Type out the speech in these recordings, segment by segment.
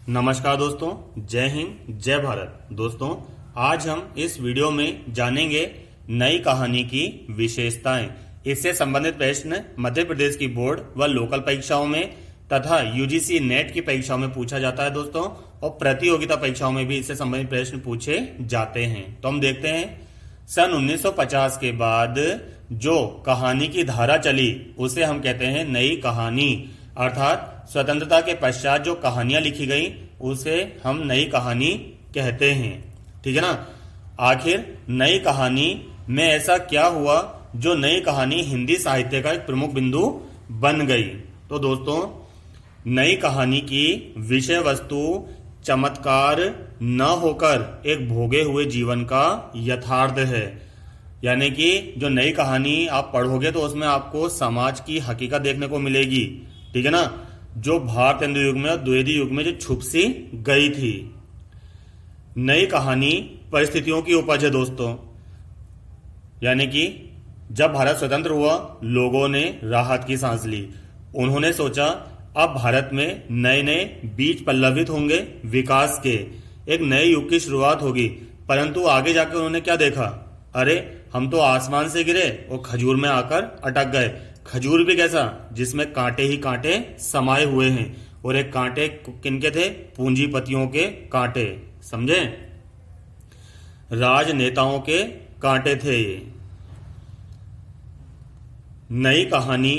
नमस्कार दोस्तों, जय हिंद जय भारत। दोस्तों, आज हम इस वीडियो में जानेंगे नई कहानी की विशेषताएं। इससे संबंधित प्रश्न मध्य प्रदेश की बोर्ड व लोकल परीक्षाओं में तथा यूजीसी नेट की परीक्षाओं में पूछा जाता है दोस्तों, और प्रतियोगिता परीक्षाओं में भी इससे संबंधित प्रश्न पूछे जाते हैं। तो हम देखते हैं, सन 1950 के बाद जो कहानी की धारा चली उसे हम कहते हैं नई कहानी, अर्थात स्वतंत्रता के पश्चात जो कहानियां लिखी गई उसे हम नई कहानी कहते हैं। ठीक है ना। आखिर नई कहानी में ऐसा क्या हुआ जो नई कहानी हिंदी साहित्य का एक प्रमुख बिंदु बन गई? तो दोस्तों, नई कहानी की विषय वस्तु चमत्कार न होकर एक भोगे हुए जीवन का यथार्थ है। यानी कि जो नई कहानी आप पढ़ोगे तो उसमें आपको समाज की हकीकत देखने को मिलेगी। ठीक है ना, जो भारत युग में और द्विवेदी युग में जो छुप सी गई थी। नई कहानी परिस्थितियों की उपज है दोस्तों। यानी कि जब भारत स्वतंत्र हुआ, लोगों ने राहत की सांस ली। उन्होंने सोचा अब भारत में नए नए बीज पल्लवित होंगे, विकास के एक नए युग की शुरुआत होगी। परंतु आगे जाकर उन्होंने क्या देखा? अरे, हम तो आसमान से गिरे और खजूर में आकर अटक गए। खजूर भी कैसा? जिसमें कांटे ही कांटे समाये हुए हैं। और एक कांटे किनके थे? पूंजीपतियों के कांटे। समझे? राजनेताओं के कांटे थे ये। नई कहानी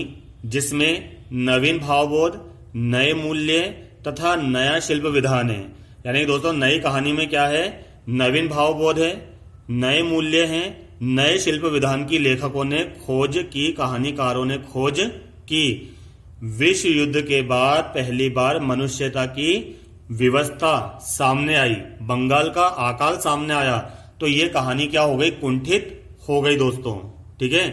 जिसमें नवीन भावबोध, नए मूल्य तथा नया शिल्प विधान है। यानी दोस्तों, नई कहानी में क्या है? नवीन भावबोध है, नए मूल्य हैं, नए शिल्प विधान की लेखकों ने खोज की, कहानीकारों ने खोज की। विश्व युद्ध के बाद पहली बार मनुष्यता की व्यवस्था सामने आई, बंगाल का अकाल सामने आया। तो ये कहानी क्या हो गई? कुंठित हो गई दोस्तों। ठीक है।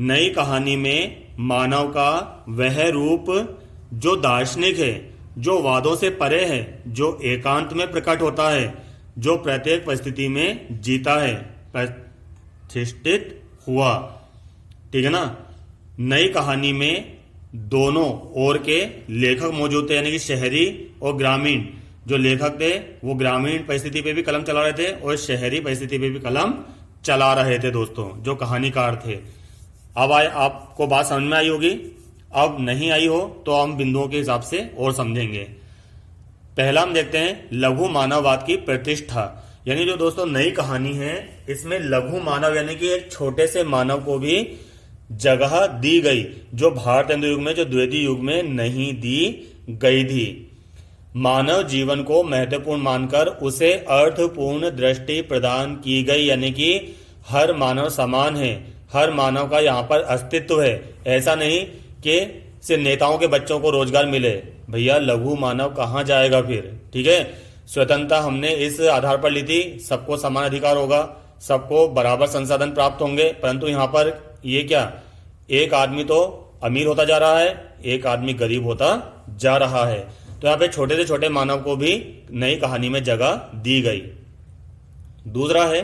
नई कहानी में मानव का वह रूप जो दार्शनिक है, जो वादों से परे है, जो एकांत में प्रकट होता है, जो प्रत्येक परिस्थिति में जीता है, प्रतिष्ठित हुआ। ठीक है ना। नई कहानी में दोनों ओर के लेखक मौजूद थे, यानी कि शहरी और ग्रामीण। जो लेखक थे वो ग्रामीण परिस्थिति पे भी कलम चला रहे थे और शहरी परिस्थिति पे भी कलम चला रहे थे दोस्तों, जो कहानीकार थे। अब आपको बात समझ में आई होगी। अब नहीं आई हो तो हम बिंदुओं के हिसाब से और समझेंगे। पहला हम देखते हैं लघु मानववाद की प्रतिष्ठा। यानी जो दोस्तों नई कहानी है, इसमें लघु मानव यानी कि एक छोटे से मानव को भी जगह दी गई, जो भारत युग में, जो द्विवेदी युग में नहीं दी गई थी। मानव जीवन को महत्वपूर्ण मानकर उसे अर्थपूर्ण दृष्टि प्रदान की गई। यानी कि हर मानव समान है, हर मानव का यहाँ पर अस्तित्व है। ऐसा नहीं कि सिर्फ नेताओं के बच्चों को रोजगार मिले। भैया, लघु मानव कहाँ जाएगा फिर? ठीक है। स्वतंत्रता हमने इस आधार पर ली थी, सबको समान अधिकार होगा, सबको बराबर संसाधन प्राप्त होंगे। परंतु यहाँ पर ये क्या? एक आदमी तो अमीर होता जा रहा है, एक आदमी गरीब होता जा रहा है। तो यहाँ पे छोटे से छोटे मानव को भी नई कहानी में जगह दी गई। दूसरा है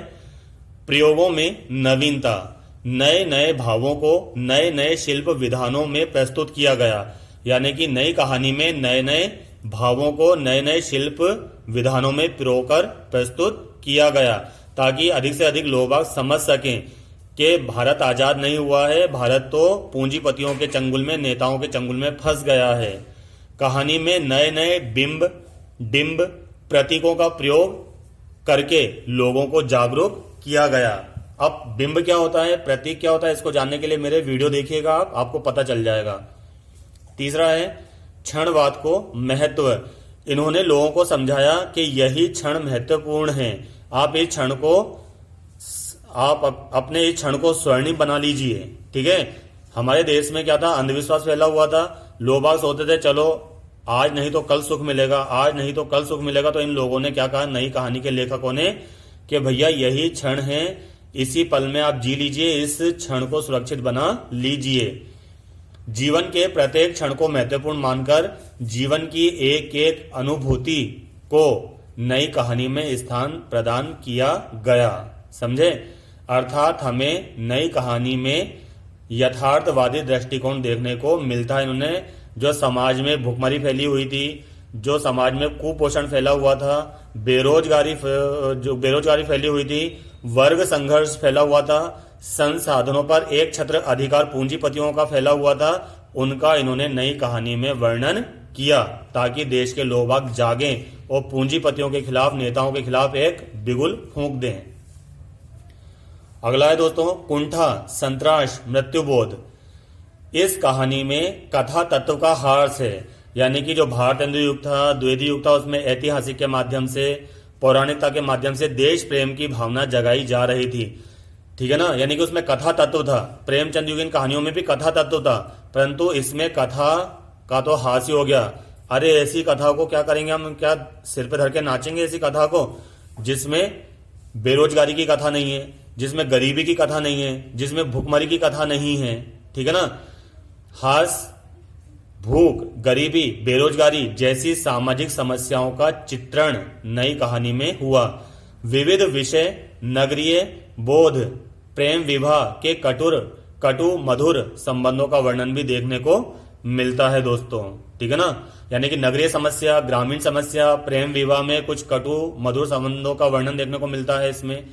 प्रयोगों में नवीनता। नए नए भावों को नए नए शिल्प विधानों में प्रस्तुत किया गया। यानी कि नई कहानी में नए नए भावों को नए नए शिल्प विधानों में पिरोकर प्रस्तुत किया गया, ताकि अधिक से अधिक लोग समझ सकें कि भारत आजाद नहीं हुआ है, भारत तो पूंजीपतियों के चंगुल में, नेताओं के चंगुल में फंस गया है। कहानी में नए नए बिंब, डिंब, प्रतीकों का प्रयोग करके लोगों को जागरूक किया गया। अब बिंब क्या होता है, प्रतीक क्या होता है, इसको जानने के लिए मेरे वीडियो देखिएगा, आपको पता चल जाएगा। तीसरा है क्षणवाद को महत्व। इन्होंने लोगों को समझाया कि यही क्षण महत्वपूर्ण है। आप इस क्षण को, आप अपने इस क्षण को स्वर्णिम बना लीजिए। ठीक है। हमारे देश में क्या था? अंधविश्वास फैला हुआ था। लोग बाग सोचते थे चलो आज नहीं तो कल सुख मिलेगा, आज नहीं तो कल सुख मिलेगा। तो इन लोगों ने क्या कहा, नई कहानी के लेखकों ने, कि भैया यही क्षण है, इसी पल में आप जी लीजिए, इस क्षण को सुरक्षित बना लीजिए। जीवन के प्रत्येक क्षण को महत्वपूर्ण मानकर जीवन की एक एक अनुभूति को नई कहानी में स्थान प्रदान किया गया। समझे? अर्थात हमें नई कहानी में यथार्थवादी दृष्टिकोण देखने को मिलता है। इन्होंने जो समाज में भुखमरी फैली हुई थी, जो समाज में कुपोषण फैला हुआ था, बेरोजगारी फैली हुई थी, वर्ग संघर्ष फैला हुआ था, संसाधनों पर एक छत्र अधिकार पूंजीपतियों का फैला हुआ था, उनका इन्होंने नई कहानी में वर्णन किया ताकि देश के लोग बाग जागें और पूंजीपतियों के खिलाफ, नेताओं के खिलाफ एक बिगुल फूंक दें। अगला है दोस्तों कुंठा, संतराश, मृत्युबोध। इस कहानी में कथा तत्व का हास है, यानी कि जो भारतेंदु युग था, द्विवेदी युग था, उसमें ऐतिहासिक के माध्यम से, पौराणिकता के माध्यम से देश प्रेम की भावना जगाई जा रही थी। ठीक है ना, यानी कि उसमें कथा तत्व था। प्रेमचंद युगीन कहानियों में भी कथा तत्व था, परंतु इसमें कथा का तो हास्य हो गया। अरे ऐसी कथा को क्या करेंगे हम, क्या सिर पे धर के नाचेंगे ऐसी कथा को, जिसमें बेरोजगारी की कथा नहीं है, जिसमें गरीबी की कथा नहीं है, जिसमें भूखमरी की कथा नहीं है। ठीक है ना, हास, भूख, गरीबी, बेरोजगारी जैसी सामाजिक समस्याओं का चित्रण नई कहानी में हुआ। विविध विषय, नगरीय बोध, प्रेम विवाह के कटु मधुर संबंधों का वर्णन भी देखने को मिलता है दोस्तों। ठीक है ना, यानी कि नगरीय समस्या, ग्रामीण समस्या, प्रेम विवाह में कुछ कटु मधुर संबंधों का वर्णन देखने को मिलता है इसमें।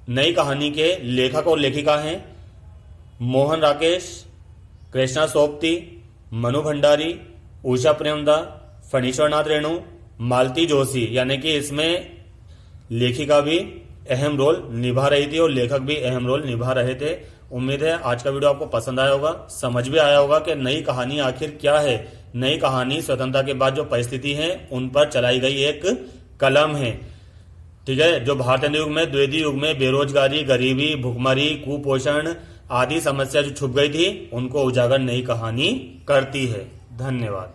नई कहानी के लेखक और लेखिका हैं मोहन राकेश, कृष्णा सोपती, मनु भंडारी, उषा प्रेमदा, फणीश्वरनाथ रेणु, मालती जोशी, यानी कि इसमें लेखिका भी अहम रोल निभा रही थी और लेखक भी अहम रोल निभा रहे थे। उम्मीद है आज का वीडियो आपको पसंद आया होगा, समझ भी आया होगा कि नई कहानी आखिर क्या है। नई कहानी स्वतंत्रता के बाद जो परिस्थिति है उन पर चलाई गई एक कलम है। ठीक है, जो भारतीय युग में, द्विवेदी युग में बेरोजगारी, गरीबी, भुखमरी, कुपोषण आदि समस्या जो छुप गई थी, उनको उजागर नई कहानी करती है। धन्यवाद।